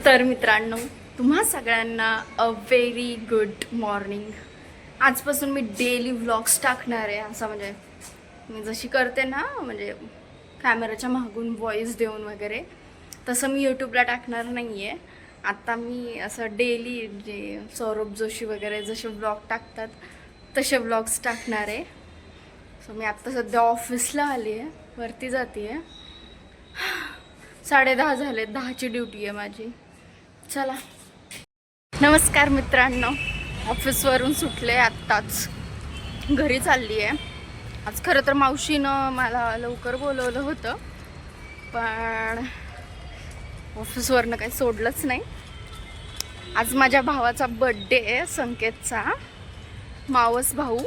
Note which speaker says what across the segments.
Speaker 1: तर मित्रांनो, तुम्हा सगळ्यांना अ व्हेरी गुड मॉर्निंग. आजपासून मी डेली व्लॉग्स टाकणार आहे. असं म्हणजे मी जशी करते ना, म्हणजे कॅमेराच्या मागून व्हॉइस देऊन वगैरे, तसं मी यूट्यूबला टाकणार नाही आहे. आता मी असं डेली जे सौरभ जोशी वगैरे जसे व्लॉग टाकतात तसे व्लॉग्स टाकणार आहे. सो मी आत्ता सध्या ऑफिसला आली आहे, वरती जाते आहे. 10:30 झाले, 10ची ड्युटी आहे माझी. चला. नमस्कार मित्रांनो, ऑफिसवरून सुटले आत्ताच, घरी चालली आहे. आज खरं तर मावशीनं मला लवकर बोलवलं होतं, पण ऑफिसवरनं काही सोडलंच नाही. आज माझ्या भावाचा बड्डे आहे, संकेतचा, मावस भाऊ.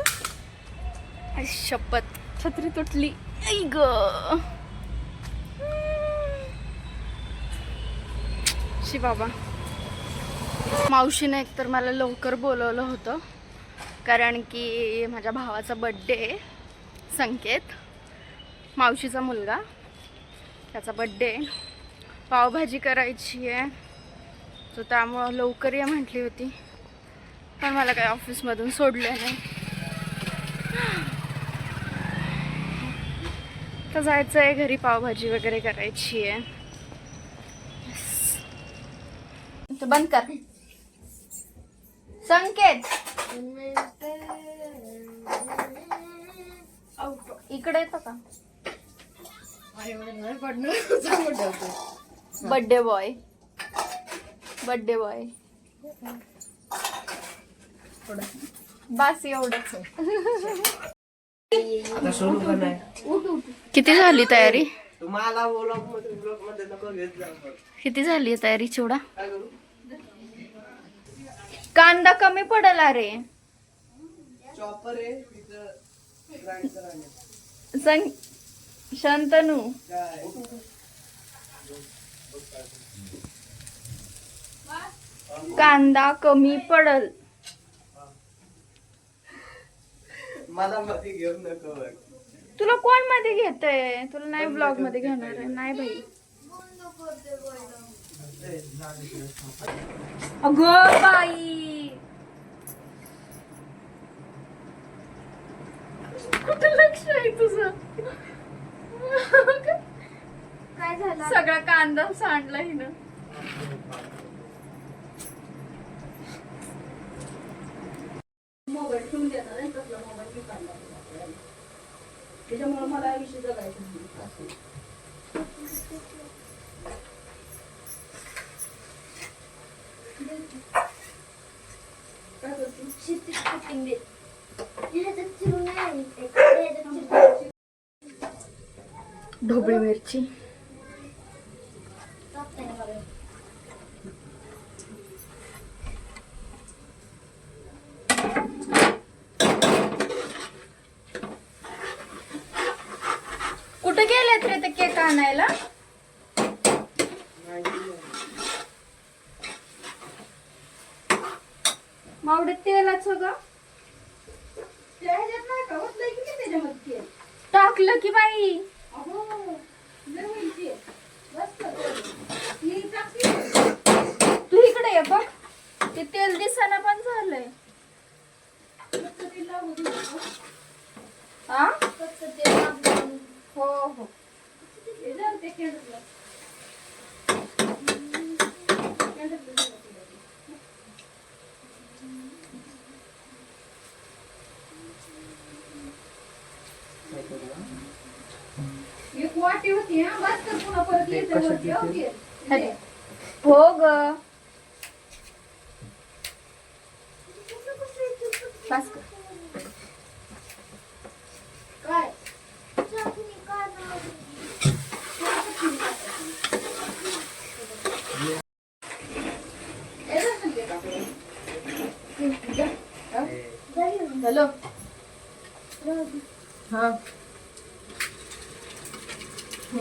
Speaker 1: शपथ, छत्री तुटली. आई ग, शी बाबा. मावशीने एकतर मला लवकर बोलवलं होतं, कारण की माझ्या भावाचा बड्डे, संकेत मावशीचा मुलगा, त्याचा बड्डे. पावभाजी करायची आहे, तर त्यामुळं लवकर ये म्हटली होती, पण मला काही ऑफिसमधून सोडलं नाही. तर जायचं आहे घरी, पावभाजी वगैरे करायची आहे. तो बंद कर. संकेत, इकडे येतो का? Birthday boy, birthday boy. बस एवढंच. किती झाली तयारी? किती झाली तयारी? चिवडा कांदा कमी पडला रे. शंतनू, कांदा कमी पडल.
Speaker 2: मला मध्ये घेऊन नको.
Speaker 1: तुला कोण मध्ये घेतय? तुला नाही ब्लॉग मध्ये घेणार आहे. नाही भाई. अगं बाई, कुठं लक्ष आहे तुझं? काय झालं? सगळा कांदा सांडला हिनं. मोबाईल ठेवून देणार आहे, तसला मोबाईल काढला त्याच्यामुळे मला आयुष्य जगायचं नाही. ढोबळी मिरची, कुठे गेलेत रे ते केक आणायला? मावडे तेलाचं ग नाही का? त्याच्यामध्ये टाकलं की बाई. तू इकडे ये बघ, ते तेल दिसाना पण झालंय. हा, हो हो. एक वाटी होती, हा बस कर, पुन्हा परत येते. हो ग, बस कर. काय हॅलो, हा हो.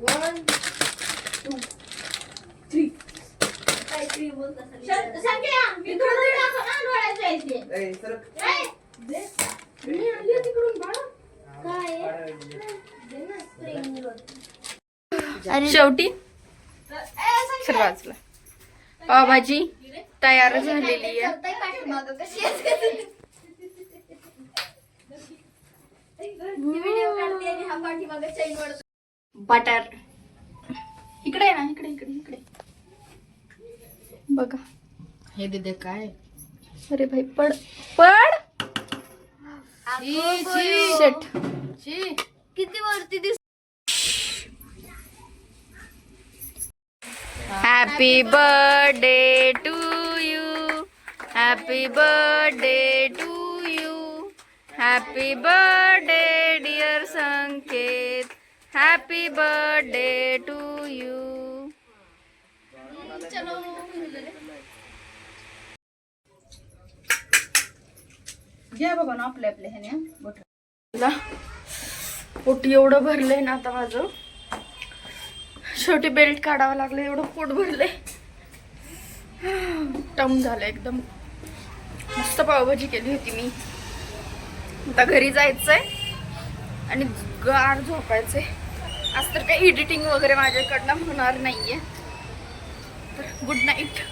Speaker 1: One two three. तिकडून बाळा
Speaker 3: अरे
Speaker 1: शेवटी सर वाचला. पावभाजी तयार झालेली आहे. बटर इकडे आहे ना, इकडे इकडे इकडे बघा.
Speaker 3: हे दे काय
Speaker 1: अरे भाई पड पड. शेट
Speaker 3: किती वरती दिस.
Speaker 1: Happy birthday to you. Happy birthday to you. Happy birthday dear Sanket. Happy birthday to you. घ्या बाबा ना आपल्या आपल्या ह्याने. पोट एवढं भरलंय ना आता माझं. शेवटी बेल्ट काढावं लागलं, एवढं पोट भरलंय. टम झालं एकदम. मस्त पावभाजी केली होती मी. आता घरी जायचंय आणि गार झोपायचंय. आज तर काही एडिटिंग वगैरे माझ्याकडनं होणार नाहीये. तर गुड नाईट.